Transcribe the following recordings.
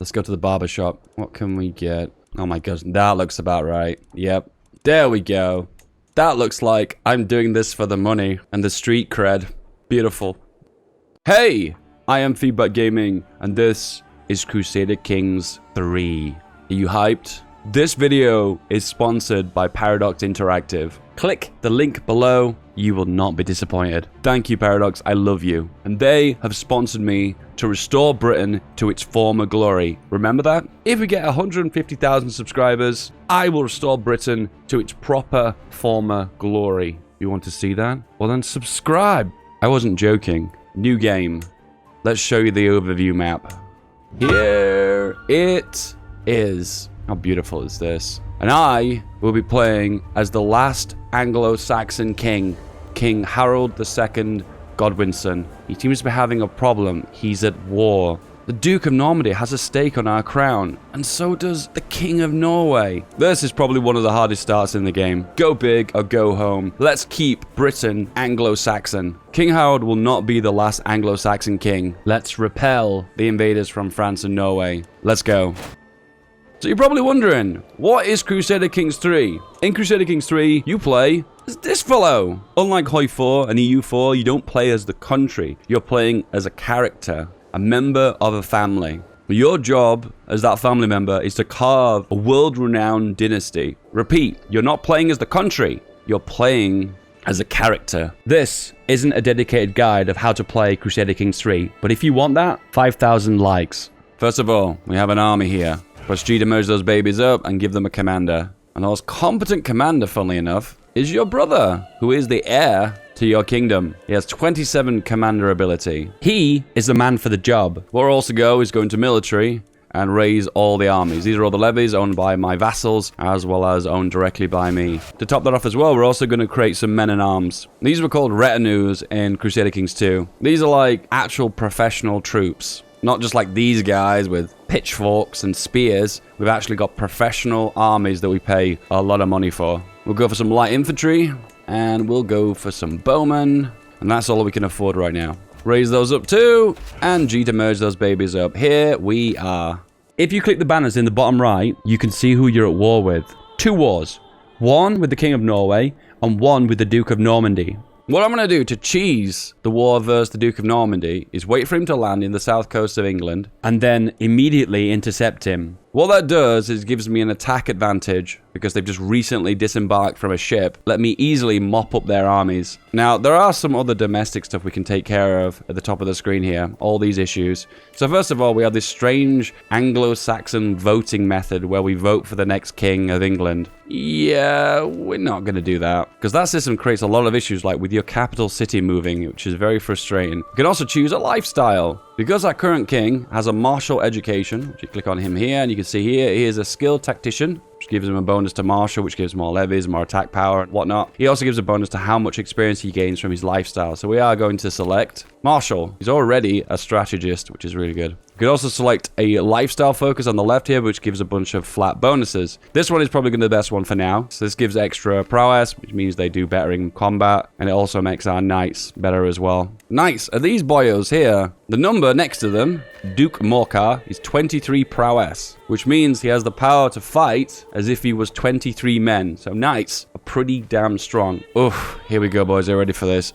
Let's go to the barber shop. What can we get? Oh my gosh, that looks about right. Yep. There we go. That looks like I'm doing this for the money and the street cred. Beautiful. Hey! I am Feedbackgaming, and this is Crusader Kings 3. Are you hyped? This video is sponsored by Paradox Interactive. Click the link below. You will not be disappointed. Thank you, Paradox. I love you. And they have sponsored me to restore Britain to its former glory. Remember that? If we get 150,000 subscribers, I will restore Britain to its proper former glory. You want to see that? Well then subscribe. I wasn't joking. New game. Let's show you the overview map. Here it is. How beautiful is this? And I will be playing as the last Anglo-Saxon king, King Harold II Godwinson. He seems to be having a problem. He's at war. The Duke of Normandy has a stake on our crown, and so does the King of Norway. This is probably one of the hardest starts in the game. Go big or go home. Let's keep Britain Anglo-Saxon. King Harold will not be the last Anglo-Saxon king. Let's repel the invaders from France and Norway. Let's go. So you're probably wondering, what is Crusader Kings 3? In Crusader Kings 3, you play as this fellow. Unlike Hoi 4 and EU 4, you don't play as the country. You're playing as a character, a member of a family. Your job as that family member is to carve a world-renowned dynasty. Repeat, you're not playing as the country. You're playing as a character. This isn't a dedicated guide of how to play Crusader Kings 3, but if you want that, 5,000 likes. First of all, we have an army here. Press G to merge those babies up and give them a commander. And the most competent commander, funnily enough, is your brother, who is the heir to your kingdom. He has 27 commander ability. He is the man for the job. Where we'll also go is go into military and raise all the armies. These are all the levies owned by my vassals, as well as owned directly by me. To top that off as well, we're also going to create some men-in-arms. These were called Retinues in Crusader Kings 2. These are like actual professional troops. Not just like these guys with pitchforks and spears. We've actually got professional armies that we pay a lot of money for. We'll go for some light infantry, and we'll go for some bowmen. And that's all we can afford right now. Raise those up too, and G to merge those babies up. Here we are. If you click the banners in the bottom right, you can see who you're at war with. 2 wars. One with the King of Norway, and one with the Duke of Normandy. What I'm going to do to cheese the war versus the Duke of Normandy is wait for him to land in the south coast of England and then immediately intercept him. What that does is gives me an attack advantage because they've just recently disembarked from a ship. Let me easily mop up their armies. Now, there are some other domestic stuff we can take care of at the top of the screen here. All these issues. So first of all, we have this strange Anglo-Saxon voting method where we vote for the next king of England. Yeah, we're not going to do that because that system creates a lot of issues like with your capital city moving, which is very frustrating. You can also choose a lifestyle. Because our current king has a martial education, which you click on him here, and you can see here, he is a skilled tactician, which gives him a bonus to martial, which gives more levies, more attack power, and whatnot. He also gives a bonus to how much experience he gains from his lifestyle. So we are going to select martial. He's already a strategist, which is really good. You can also select a lifestyle focus on the left here, which gives a bunch of flat bonuses. This one is probably going to be the best one for now. So this gives extra prowess, which means they do better in combat, and it also makes our knights better as well. Knights are these boyos here. The number next to them, Duke Morcar, is 23 prowess, which means he has the power to fight as if he was 23 men. So knights are pretty damn strong. Oof, here we go, boys. Are you ready for this?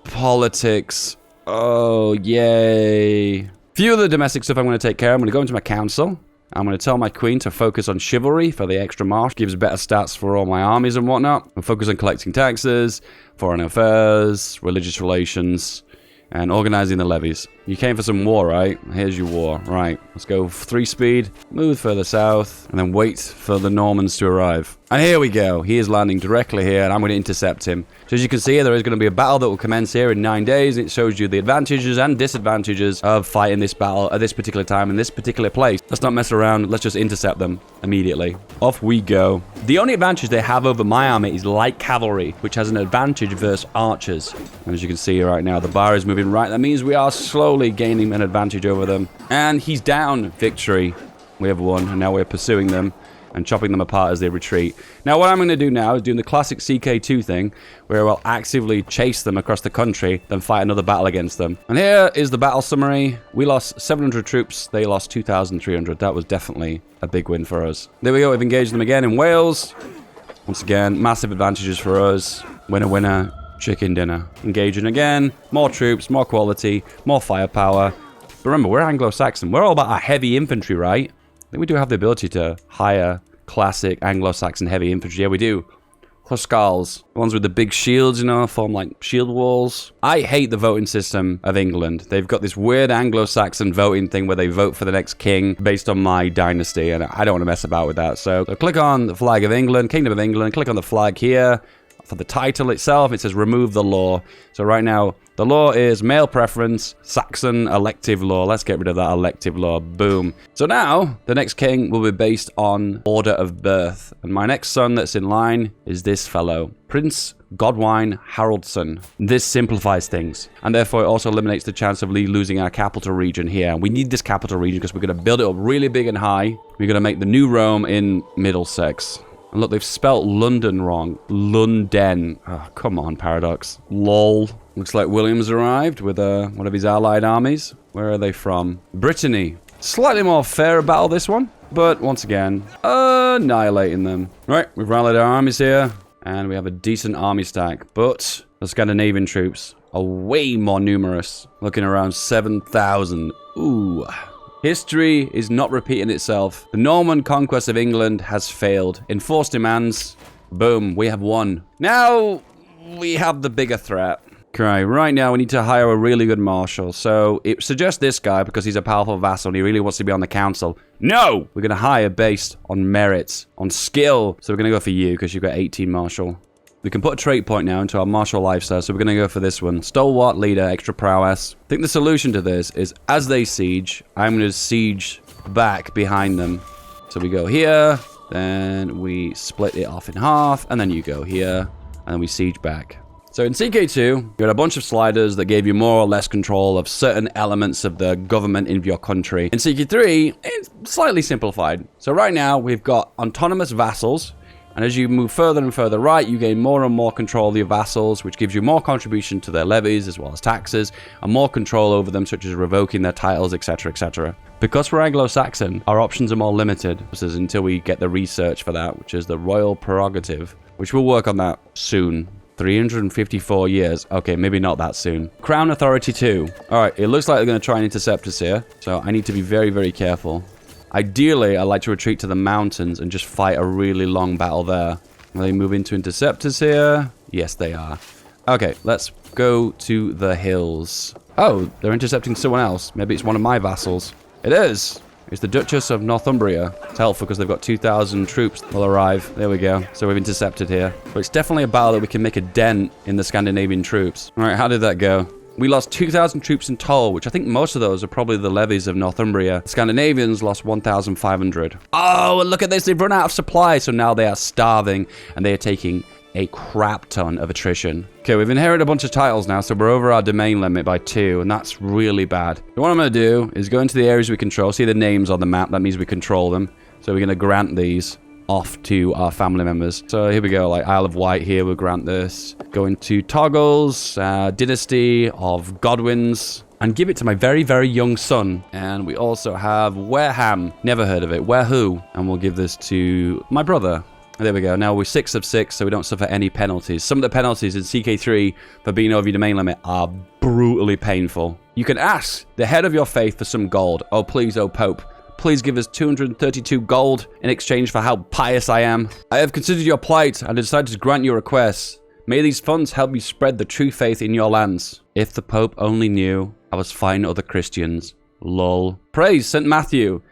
Politics. Oh, yay. Few of the domestic stuff I'm going to take care of. I'm going to go into my council. I'm going to tell my queen to focus on chivalry for the extra march. Gives better stats for all my armies and whatnot. I'll focus on collecting taxes, foreign affairs, religious relations, and organizing the levies. You came for some war, right? Here's your war. Right, let's go 3 speed, move further south, and then wait for the Normans to arrive. And here we go. He is landing directly here, and I'm going to intercept him. So as you can see, there is going to be a battle that will commence here in 9 days. It shows you the advantages and disadvantages of fighting this battle at this particular time in this particular place. Let's not mess around. Let's just intercept them immediately. Off we go. The only advantage they have over my army is light cavalry, which has an advantage versus archers. And as you can see right now, the bar is moving right. That means we are slowly gaining an advantage over them. And he's down. Victory. We have won, and now we're pursuing them. and chopping them apart as they retreat. Now, what I'm going to do now is doing the classic ck2 thing, where I'll actively chase them across the country, then fight another battle against them. And here is the battle summary. We lost 700 troops. They lost 2,300. That was definitely a big win for us. There we go. We've engaged them again in Wales. Once again, massive advantages for us. Winner, winner, chicken dinner. Engaging again. More troops, more quality, more firepower. But remember, we're Anglo-Saxon. We're all about our heavy infantry, right? I think we do have the ability to hire classic Anglo-Saxon heavy infantry. Yeah, we do. Huskars. The ones with the big shields, you know, form like shield walls. I hate the voting system of England. They've got this weird Anglo-Saxon voting thing where they vote for the next king based on my dynasty, and I don't want to mess about with that. So click on the flag of England, Kingdom of England, click on the flag here. For the title itself, it says remove the law. So right now, the law is male preference, Saxon elective law. Let's get rid of that elective law. Boom. So now, the next king will be based on order of birth. And my next son that's in line is this fellow, Prince Godwine Haroldson. This simplifies things, and therefore it also eliminates the chance of losing our capital region here. We need this capital region because we're going to build it up really big and high. We're going to make the new Rome in Middlesex. And look, they've spelt London wrong. London. Oh, come on, Paradox. Lol. Looks like William's arrived with one of his allied armies. Where are they from? Brittany. Slightly more fair battle, this one. But once again, annihilating them. Right, we've rallied our armies here. And we have a decent army stack. But the Scandinavian troops are way more numerous. Looking around 7,000. Ooh. History is not repeating itself. The Norman conquest of England has failed. Enforced demands. Boom, we have won. Now, we have the bigger threat. Okay, right now we need to hire a really good marshal. So, it suggests this guy because he's a powerful vassal and he really wants to be on the council. No! We're going to hire based on merit, on skill. So we're going to go for you because you've got 18 marshal. We can put a trait point now into our martial lifestyle, so we're going to go for this one. Stalwart leader, extra prowess. I think the solution to this is, as they siege, I'm going to siege back behind them. So we go here, then we split it off in half, and then you go here, and then we siege back. So in ck2, you had a bunch of sliders that gave you more or less control of certain elements of the government in your country. In ck3, it's slightly simplified. So right now, we've got autonomous vassals. And as you move further and further right, you gain more and more control of your vassals, which gives you more contribution to their levies as well as taxes, and more control over them, such as revoking their titles, etc., etc. Because we're Anglo-Saxon, our options are more limited until we get the research for that, which is the royal prerogative, which we'll work on that soon. 354 years. Okay, maybe not that soon. Crown Authority 2. All right, it looks like they're going to try and intercept us here, so I need to be very, very careful. Ideally, I like to retreat to the mountains and just fight a really long battle there. Will they move into interceptors here? Yes, they are. Okay, let's go to the hills. Oh, they're intercepting someone else. Maybe it's one of my vassals. It is. It's the Duchess of Northumbria. It's helpful because they've got 2,000 troops will arrive. There we go. So we've intercepted here. But it's definitely a battle that we can make a dent in the Scandinavian troops. All right, how did that go? We lost 2,000 troops in total, which I think most of those are probably the levies of Northumbria. The Scandinavians lost 1,500. Oh, and look at this. They've run out of supply, so now they are starving, and they are taking a crap ton of attrition. Okay, we've inherited a bunch of titles now, so we're over our domain limit by 2, and that's really bad. So what I'm going to do is go into the areas we control. See the names on the map. That means we control them. So we're going to grant these off to our family members. So here we go, like Isle of Wight here, we'll grant this. Go into Toggles, Dynasty of Godwins, and give it to my very, very young son. And we also have Wareham, never heard of it, Who, and we'll give this to my brother. There we go, now we're 6 of 6, so we don't suffer any penalties. Some of the penalties in ck3 for being over your domain limit are brutally painful. You can ask the head of your faith for some gold. Oh please, oh Pope. Please give us 232 gold in exchange for how pious I am. I have considered your plight and decided to grant your request. May these funds help you spread the true faith in your lands. If the Pope only knew I was fighting other Christians. Lol. Praise St. Matthew.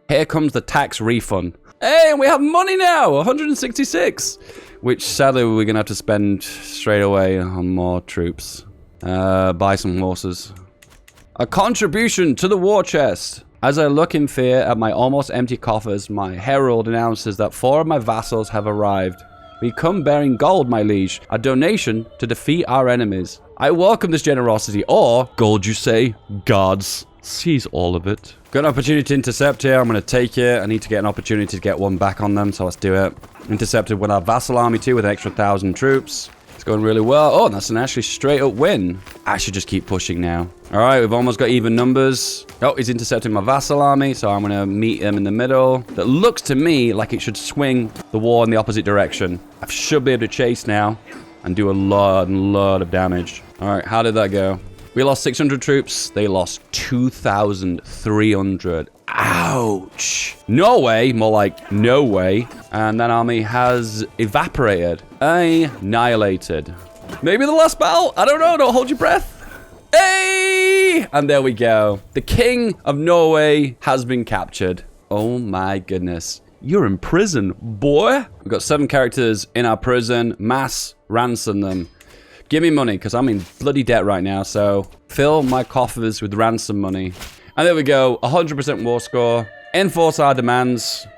Here comes the tax refund. Hey, we have money now, 166. Which sadly we're going to have to spend straight away on more troops. Buy some horses. A contribution to the war chest. As I look in fear at my almost empty coffers, my herald announces that 4 of my vassals have arrived. We come bearing gold, my liege, a donation to defeat our enemies. I welcome this generosity, or, gold you say, gods, seize all of it. Got an opportunity to intercept here. I'm going to take it. I need to get an opportunity to get one back on them, so let's do it. Intercepted with our vassal army too with an extra 1,000 troops. It's going really well. Oh, that's an actually straight up win. I should just keep pushing now. All right, we've almost got even numbers. Oh, he's intercepting my vassal army, so I'm going to meet him in the middle. That looks to me like it should swing the war in the opposite direction. I should be able to chase now and do a lot of damage. All right, how did that go? We lost 600 troops. They lost 2,300. Ouch. Norway, more like no way. And that army has evaporated. Annihilated. Maybe the last battle? I don't know. Don't hold your breath. Hey! And there we go. The King of Norway has been captured. Oh my goodness. You're in prison, boy. We've got 7 characters in our prison. Mass ransom them. Give me money, because I'm in bloody debt right now, so fill my coffers with ransom money. And there we go, 100% war score. Enforce our demands.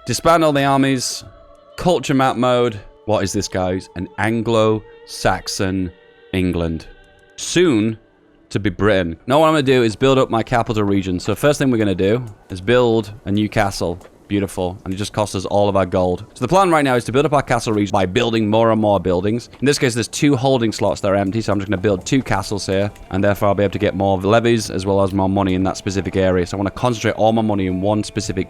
Disband all the armies. Culture map mode. What is this, guys? An Anglo-Saxon England. Soon to be Britain. Now what I'm going to do is build up my capital region. So first thing we're going to do is build a new castle. Beautiful. And it just costs us all of our gold. So the plan right now is to build up our castle region by building more and more buildings. In this case, there's 2 holding slots that are empty, so I'm just going to build 2 castles here. And therefore, I'll be able to get more levies as well as more money in that specific area. So I want to concentrate all my money in one specific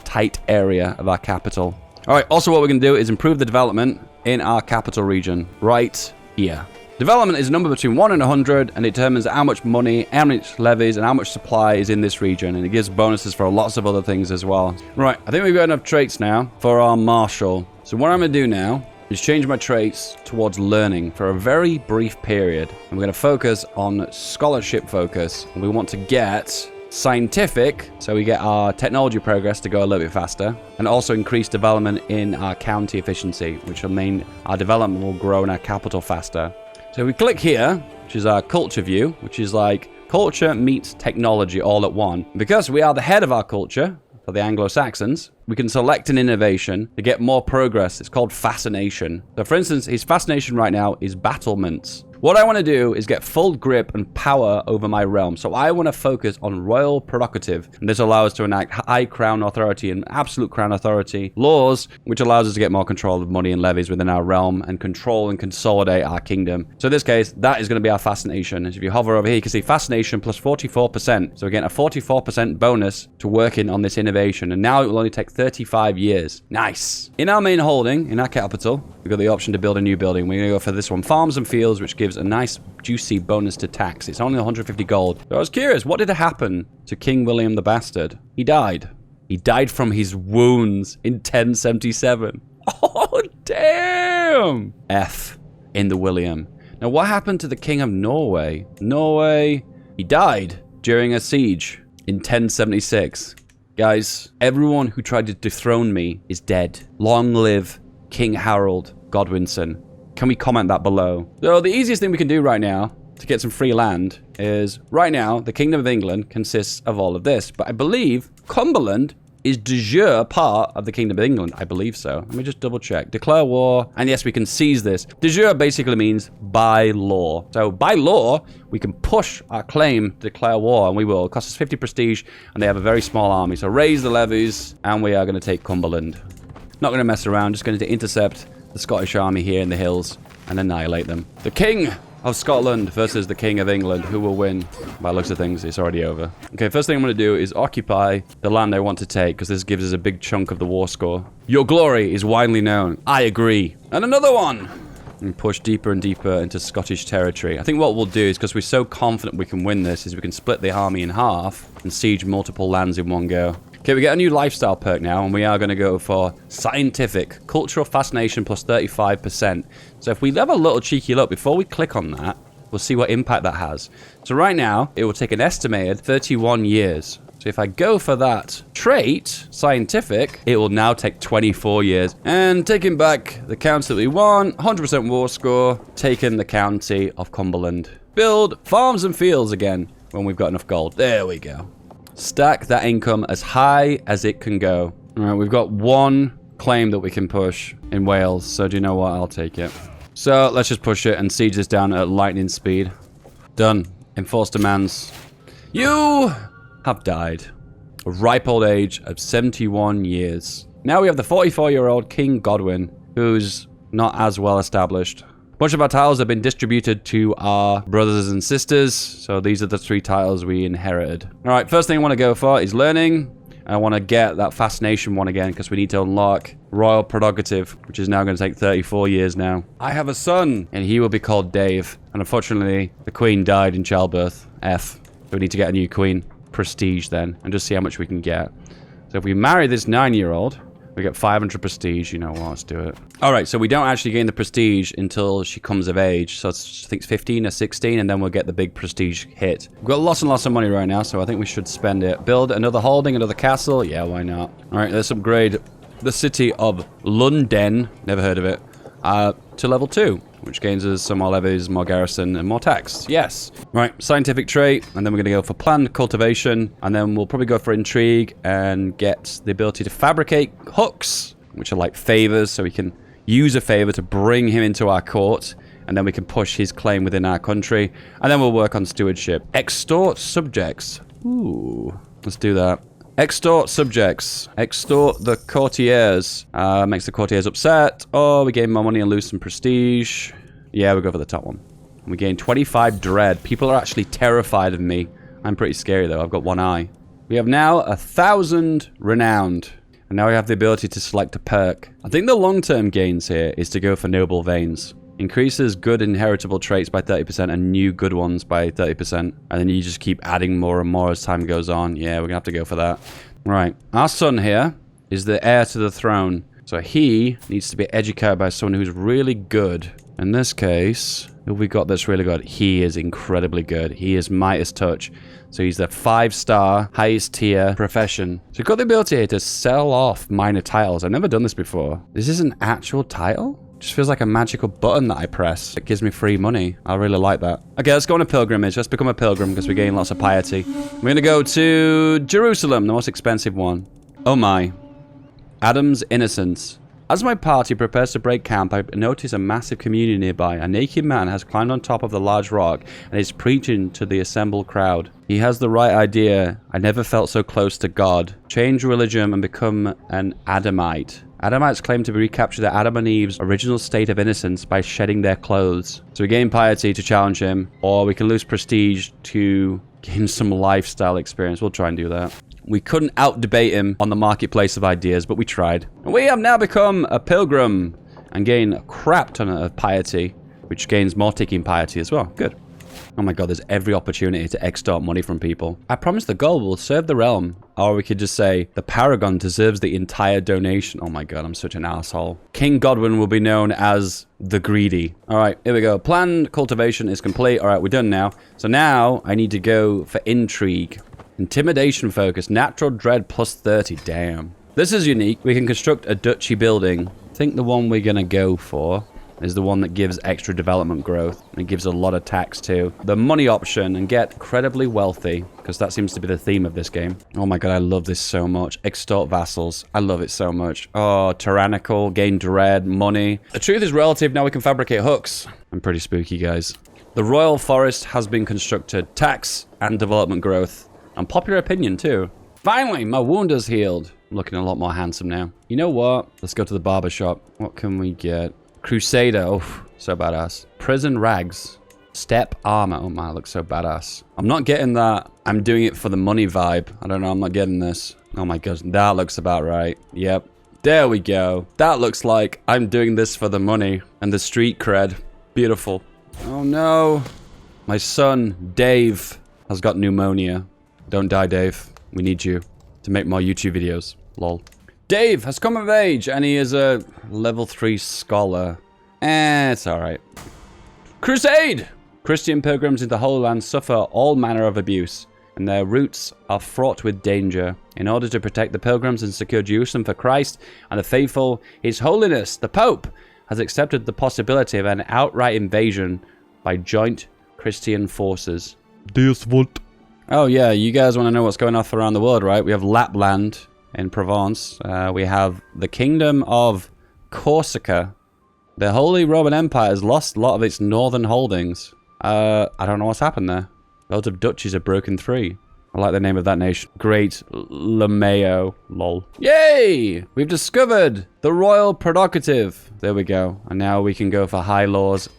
tight area of our capital. All right, also what we're going to do is improve the development in our capital region right here. Development is a number between 1 and 100, and it determines how much money, how much levies, and how much supply is in this region, and it gives bonuses for lots of other things as well. Right, I think we've got enough traits now for our marshal. So what I'm going to do now is change my traits towards learning for a very brief period. And we're going to focus on scholarship focus, and we want to get scientific, so we get our technology progress to go a little bit faster, and also increase development in our county efficiency, which will mean our development will grow in our capital faster. So we click here, which is our culture view, which is like culture meets technology all at one. Because we are the head of our culture, for the Anglo-Saxons, we can select an innovation to get more progress. It's called fascination. So for instance, his fascination right now is battlements. What I want to do is get full grip and power over my realm. So I want to focus on royal prerogative. And this allows us to enact high crown authority and absolute crown authority laws, which allows us to get more control of money and levies within our realm and control and consolidate our kingdom. So in this case, that is going to be our fascination. And if you hover over here, you can see fascination plus 44%. So we're getting a 44% bonus to working on this innovation. And now it will only take 35 years. Nice. In our main holding, in our capital, we've got the option to build a new building. We're going to go for this one, farms and fields, which gives a nice juicy bonus to tax. It's only 150 gold. So I was curious, what did happen to King William the Bastard? He died. He died from his wounds in 1077. Oh, damn! F in the William. Now, what happened to the King of Norway? Norway, he died during a siege in 1076. Guys, everyone who tried to dethrone me is dead. Long live King Harold Godwinson. Can we comment that below? So the easiest thing we can do right now to get some free land is, right now, the Kingdom of England consists of all of this. But I believe Cumberland is de jure part of the Kingdom of England. I believe so. Let me just double check. Declare war. And yes, we can seize this. De jure basically means by law. So by law, we can push our claim to declare war, and we will. It costs us 50 prestige, and they have a very small army. So raise the levies, and we are going to take Cumberland. Not going to mess around. Just going to intercept the Scottish army here in the hills and annihilate them. The King of Scotland versus the King of England. Who will win? By the looks of things, it's already over. Okay, first thing I'm going to do is occupy the land I want to take, because this gives us a big chunk of the war score. Your glory is widely known. I agree. And another one! And push deeper and deeper into Scottish territory. I think what we'll do is, because we're so confident we can win this, is we can split the army in half and siege multiple lands in one go. Okay, we get a new lifestyle perk now, and we are going to go for scientific. Cultural fascination plus 35%. So if we have a little cheeky look, before we click on that, we'll see what impact that has. So right now, it will take an estimated 31 years. So if I go for that trait, scientific, it will now take 24 years. And taking back the county that we want, 100% war score, taking the county of Cumberland. Build farms and fields again when we've got enough gold. There we go. Stack that income as high as it can go. All right, we've got one claim that we can push in Wales. So do you know what? I'll take it. So let's just push it and siege this down at lightning speed. Done. Enforce demands. You have died. A ripe old age of 71 years. Now we have the 44-year-old King Godwin, who's not as well established. A bunch of our titles have been distributed to our brothers and sisters, so these are the 3 titles we inherited. All right, first thing I want to go for is learning. I want to get that fascination one again because we need to unlock royal prerogative, which is now going to take 34 years now. I have a son, and he will be called Dave. And unfortunately, the queen died in childbirth. F. So we need to get a new queen. Prestige then, and just see how much we can get. So if we marry this 9-year-old, we get 500 prestige. You know what? Let's do it. All right, so we don't actually gain the prestige until she comes of age. So it's, I think it's 15 or 16, and then we'll get the big prestige hit. We've got lots and lots of money right now, so I think we should spend it. Build another holding, another castle. Yeah, why not? All right, let's upgrade the city of London, never heard of it, to level 2, which gains us some more levies, more garrison, and more tax. Yes. Right, scientific trait, and then we're going to go for planned cultivation, and then we'll probably go for intrigue and get the ability to fabricate hooks, which are like favors, so we can use a favor to bring him into our court, and then we can push his claim within our country, and then we'll work on stewardship. Extort subjects. Ooh, let's do that. Extort subjects. Extort the courtiers. Makes the courtiers upset. Oh, we gain more money and lose some prestige. Yeah, we go for the top one. We gain 25 dread. People are actually terrified of me. I'm pretty scary though. I've got one eye. We have now 1,000 renowned. And now we have the ability to select a perk. I think the long-term gains here is to go for noble veins. Increases good inheritable traits by 30% and new good ones by 30%. And then you just keep adding more and more as time goes on. Yeah, we're gonna have to go for that. Right. Our son here is the heir to the throne. So he needs to be educated by someone who's really good. In this case, who have we got that's really good? He is incredibly good. He is Midas Touch. So he's the 5-star, highest tier profession. So we've got the ability here to sell off minor titles. I've never done this before. This is an actual title? Just feels like a magical button that I press. It gives me free money. I really like that. Okay, let's go on a pilgrimage. Let's become a pilgrim because we gain lots of piety. We're going to go to Jerusalem, the most expensive one. Oh my. Adam's Innocence. As my party prepares to break camp, I notice a massive community nearby. A naked man has climbed on top of the large rock and is preaching to the assembled crowd. He has the right idea. I never felt so close to God. Change religion and become an Adamite. Adamites claim to recapture the Adam and Eve's original state of innocence by shedding their clothes. So we gain piety to challenge him, or we can lose prestige to gain some lifestyle experience. We'll try and do that. We couldn't out-debate him on the marketplace of ideas, but we tried. And we have now become a pilgrim and gain a crap ton of piety, which gains more ticking piety as well. Good. Oh my god, there's every opportunity to extort money from people. I promise the gold will serve the realm. Or we could just say, the Paragon deserves the entire donation. Oh my god, I'm such an asshole. King Godwin will be known as the Greedy. Alright, here we go. Planned cultivation is complete. Alright, we're done now. So now I need to go for intrigue. Intimidation focus. Natural dread plus 30. Damn. This is unique. We can construct a duchy building. I think the one we're going to go for is the one that gives extra development growth. It gives a lot of tax too. The money option and get incredibly wealthy, because that seems to be the theme of this game. Oh my god, I love this so much. Extort vassals. I love it so much. Oh, tyrannical, gain dread, money. The truth is relative. Now we can fabricate hooks. I'm pretty spooky, guys. The royal forest has been constructed. Tax and development growth. And popular opinion too. Finally, my wound is healed. I'm looking a lot more handsome now. You know what? Let's go to the barber shop. What can we get? Crusader. Oh, so badass. Prison rags. Step armor. Oh my, looks so badass. I'm not getting that. I'm doing it for the money vibe. I don't know. I'm not getting this. Oh my god. That looks about right. Yep. There we go. That looks like I'm doing this for the money and the street cred. Beautiful. Oh no. My son, Dave, has got pneumonia. Don't die, Dave. We need you to make more YouTube videos. Lol. Dave has come of age, and he is a level 3 scholar. It's alright. Crusade! Christian pilgrims in the Holy Land suffer all manner of abuse, and their routes are fraught with danger. In order to protect the pilgrims and secure Jerusalem for Christ and the faithful, His Holiness, the Pope, has accepted the possibility of an outright invasion by joint Christian forces. Deus vult. Oh yeah, you guys want to know what's going on around the world, right? We have Lapland in Provence. We have the Kingdom of Corsica. The Holy Roman Empire has lost a lot of its northern holdings. I don't know what's happened there. Loads of duchies have broken free. I like the name of that nation. Great Lameo. Lol. Yay! We've discovered the royal prerogative. There we go. And now we can go for high laws.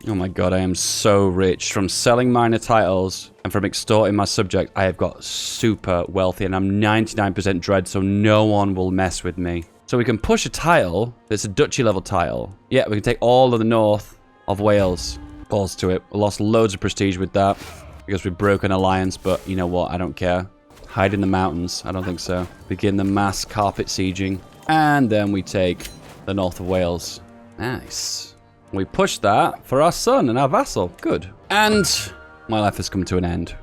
Oh my god, I am so rich. From selling minor titles and from extorting my subject, I have got super wealthy. And I'm 99% dread, so no one will mess with me. So we can push a tile. It's a duchy level tile. Yeah, we can take all of the north of Wales. Balls to it. We lost loads of prestige with that because we broke an alliance, but you know what? I don't care. Hide in the mountains. I don't think so. Begin the mass carpet sieging. And then we take the north of Wales. Nice. We push that for our son and our vassal. Good. And my life has come to an end.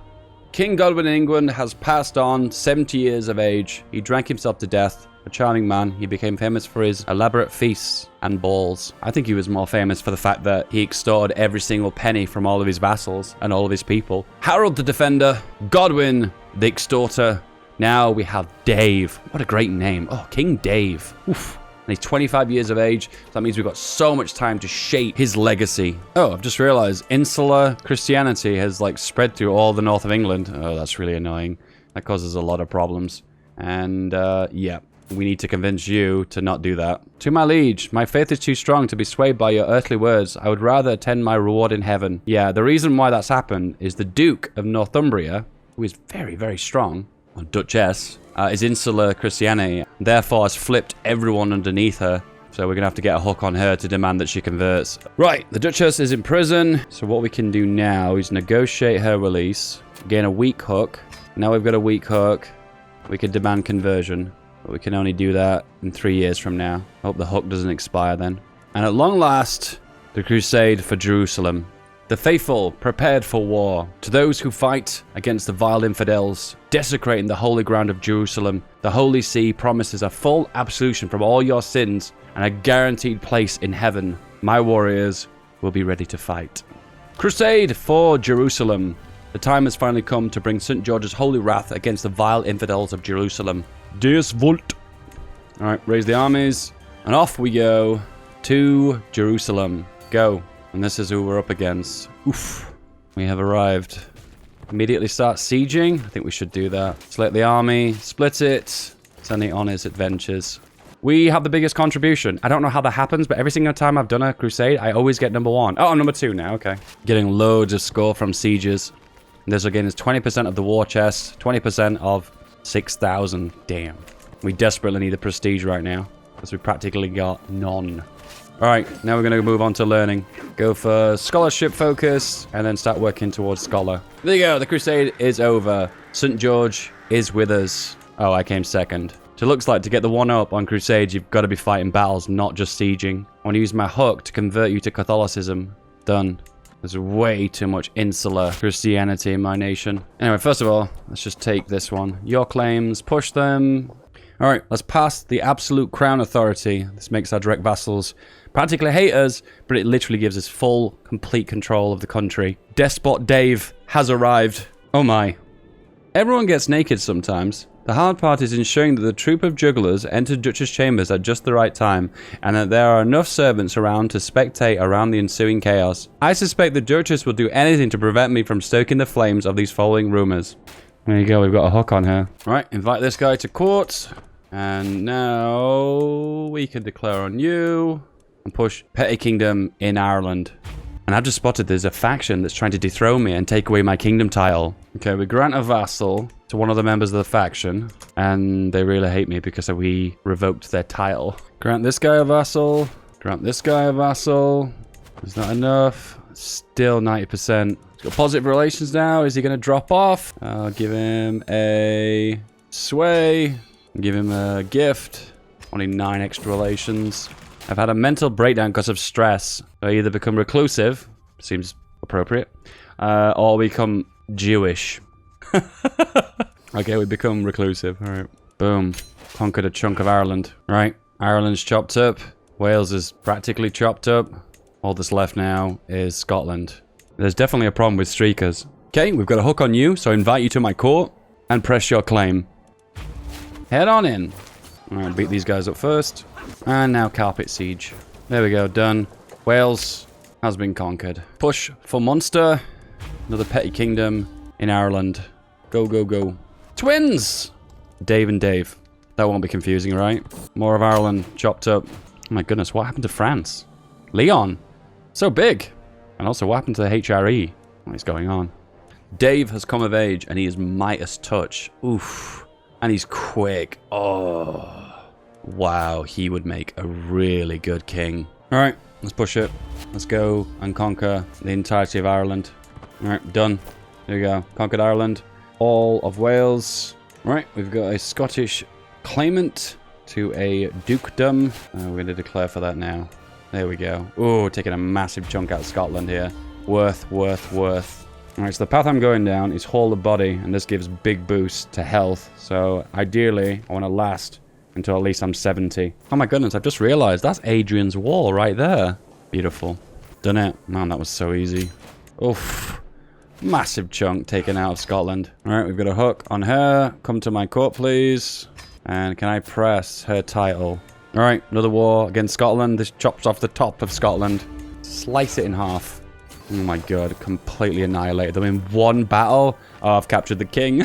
King Godwin in England has passed on, 70 years of age. He drank himself to death. A charming man, he became famous for his elaborate feasts and balls. I think he was more famous for the fact that he extorted every single penny from all of his vassals and all of his people. Harold the Defender, Godwin the Extorter. Now we have Dave. What a great name. Oh, King Dave. Oof. And he's 25 years of age. So that means we've got so much time to shape his legacy. Oh, I've just realized insular Christianity has like spread through all the north of England. Oh, that's really annoying. That causes a lot of problems. And yeah. We need to convince you to not do that. To my liege, my faith is too strong to be swayed by your earthly words. I would rather attend my reward in heaven. Yeah, the reason why that's happened is the Duke of Northumbria, who is very, very strong, or Duchess, is insular Christianity, therefore has flipped everyone underneath her. So we're going to have to get a hook on her to demand that she converts. Right, the Duchess is in prison. So what we can do now is negotiate her release, gain a weak hook. Now we've got a weak hook. We can demand conversion. But we can only do that in 3 years from now. Hope the hook doesn't expire then. And at long last, the Crusade for Jerusalem. The faithful prepared for war. To those who fight against the vile infidels, desecrating the holy ground of Jerusalem, the Holy See promises a full absolution from all your sins and a guaranteed place in heaven. My warriors will be ready to fight. Crusade for Jerusalem. The time has finally come to bring St. George's holy wrath against the vile infidels of Jerusalem. Deus Vult. Alright, raise the armies. And off we go to Jerusalem. Go. And this is who we're up against. Oof. We have arrived. Immediately start sieging. I think we should do that. Select the army. Split it. Send it on its adventures. We have the biggest contribution. I don't know how that happens, but every single time I've done a crusade, I always get number 1. Oh, I'm number 2 now. Okay. Getting loads of score from sieges. And this again is 20% of the war chest. 20% of 6,000. Damn. We desperately need the prestige right now because we practically got none. Alright, now we're going to move on to learning. Go for scholarship focus and then start working towards scholar. There you go. The crusade is over. St. George is with us. Oh, I came second. So it looks like to get the 1-up on crusades, you've got to be fighting battles, not just sieging. I want to use my hook to convert you to Catholicism. Done. There's way too much insular Christianity in my nation. Anyway, first of all, let's just take this one. Your claims, push them. All right, let's pass the absolute crown authority. This makes our direct vassals practically hate us, but it literally gives us full, complete control of the country. Despot Dave has arrived. Oh my. Everyone gets naked sometimes. The hard part is ensuring that the troop of jugglers enter Duchess' chambers at just the right time, and that there are enough servants around to spectate around the ensuing chaos. I suspect the Duchess will do anything to prevent me from stoking the flames of these following rumors. There you go, we've got a hook on her. Right, invite this guy to court. And now we can declare on you and push Petty Kingdom in Ireland. And I've just spotted there's a faction that's trying to dethrone me and take away my kingdom title. Okay, we grant a vassal to one of the members of the faction. And they really hate me because we revoked their title. Grant this guy a vassal. Grant this guy a vassal. Is that enough? Still 90%. He's got positive relations now. Is he going to drop off? I'll give him a sway. Give him a gift. Only 9 extra relations. I've had a mental breakdown because of stress. I either become reclusive, seems appropriate, or become Jewish. Okay, we become reclusive. All right. Boom. Conquered a chunk of Ireland. Right. Ireland's chopped up. Wales is practically chopped up. All that's left now is Scotland. There's definitely a problem with streakers. Okay, we've got a hook on you, so I invite you to my court and press your claim. Head on in. All right, beat these guys up first. And now carpet siege. There we go, done. Wales has been conquered. Push for Munster. Another petty kingdom in Ireland. Go, go, go. Twins! Dave and Dave. That won't be confusing, right? More of Ireland chopped up. Oh my goodness, what happened to France? Leon. So big. And also, what happened to HRE? What is going on? Dave has come of age, and he is Midas touch. Oof. And he's quick. Oh. Wow, he would make a really good king. Alright, let's push it. Let's go and conquer the entirety of Ireland. Alright, done. There we go. Conquered Ireland. All of Wales. Right, we've got a Scottish claimant to a dukedom. We're going to declare for that now. There we go. Oh, taking a massive chunk out of Scotland here. Worth. Alright, so the path I'm going down is Hall of Body, and this gives big boost to health. So ideally, I want to last until at least I'm 70. Oh my goodness, I've just realized that's Adrian's wall right there. Beautiful. Done it. Man, that was so easy. Oof. Massive chunk taken out of Scotland. Alright, we've got a hook on her. Come to my court, please. And can I press her title? Alright, another war against Scotland. This chops off the top of Scotland. Slice it in half. Oh my god, completely annihilated them in one battle. Oh, I've captured the king.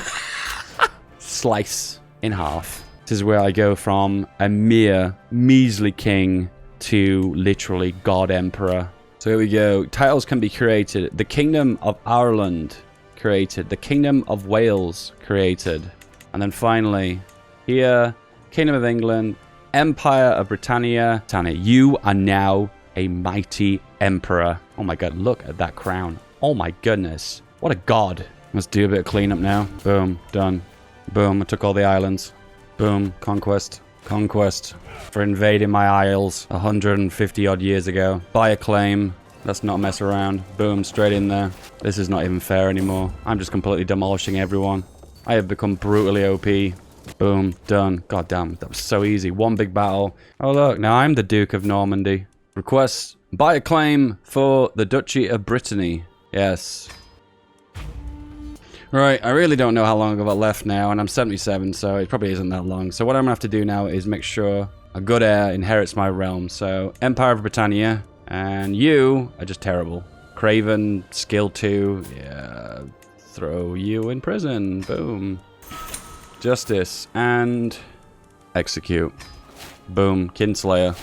Slice in half. This is where I go from a mere measly king to literally God Emperor. So here we go. Titles can be created. The Kingdom of Ireland created. The Kingdom of Wales created. And then finally, here, Kingdom of England, Empire of Britannia. You are now a mighty emperor. Oh my god, look at that crown. Oh my goodness. What a god. Let's do a bit of cleanup now. Boom, done. Boom, I took all the islands. Boom, conquest. Conquest for invading my isles 150 odd years ago. Buy a claim. Let's not mess around. Boom, straight in there. This is not even fair anymore. I'm just completely demolishing everyone. I have become brutally OP. Boom, done. God damn, that was so easy. One big battle. Oh look, now I'm the Duke of Normandy. Request, buy a claim for the Duchy of Brittany. Yes. Right, I really don't know how long I've got left now, and I'm 77, so it probably isn't that long. So what I'm going to have to do now is make sure a good heir inherits my realm. So, Empire of Britannia, and you are just terrible. Craven, skill 2, yeah, throw you in prison, boom. Justice, and execute. Boom, Kinslayer.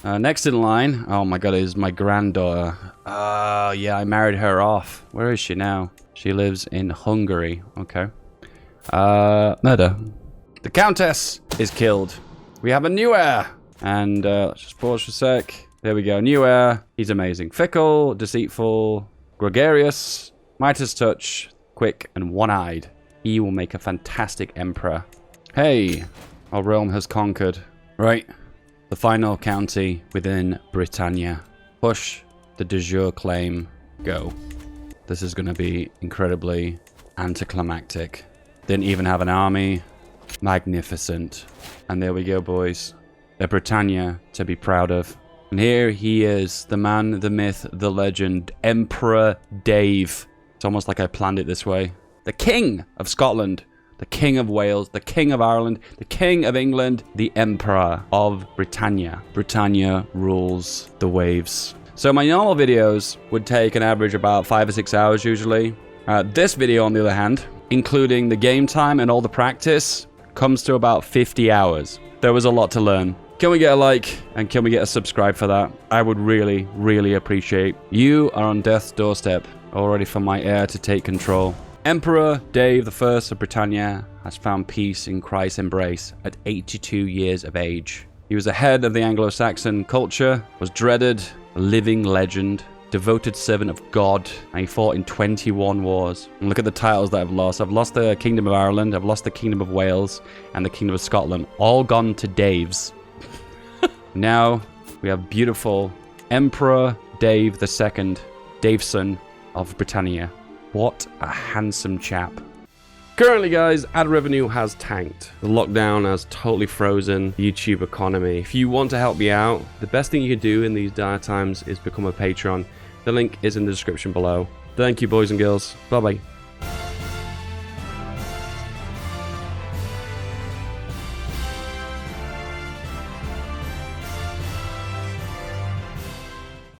Next in line, oh my god, is my granddaughter. Yeah, I married her off. Where is she now? She lives in Hungary. Okay. Murder. The Countess is killed. We have a new heir. And let's just pause for a sec. There we go. New heir. He's amazing. Fickle, deceitful, gregarious, Midas touch, quick, and one-eyed. He will make a fantastic emperor. Hey, our realm has conquered. Right. The final county within Britannia. Push the de jure claim. Go. This is going to be incredibly anticlimactic. Didn't even have an army. Magnificent. And there we go, boys. A Britannia to be proud of. And here he is, the man, the myth, the legend, Emperor Dave. It's almost like I planned it this way. The King of Scotland, the King of Wales, the King of Ireland, the King of England, the Emperor of Britannia. Britannia rules the waves. So my normal videos would take an average about 5 or 6 hours usually. This video, on the other hand, including the game time and all the practice, comes to about 50 hours. There was a lot to learn. Can we get a like and can we get a subscribe for that? I would really, really appreciate. You are on death's doorstep, all ready for my heir to take control. Emperor Dave I of Britannia has found peace in Christ's embrace at 82 years of age. He was the head of the Anglo-Saxon culture, was dreaded, a living legend, devoted servant of God, and he fought in 21 wars. And look at the titles that I've lost. I've lost the Kingdom of Ireland, I've lost the Kingdom of Wales, and the Kingdom of Scotland. All gone to Dave's. Now, we have beautiful Emperor Dave II, Daveson of Britannia. What a handsome chap. Currently, guys, ad revenue has tanked. The lockdown has totally frozen the YouTube economy. If you want to help me out, the best thing you can do in these dire times is become a patron. The link is in the description below. Thank you, boys and girls. Bye-bye.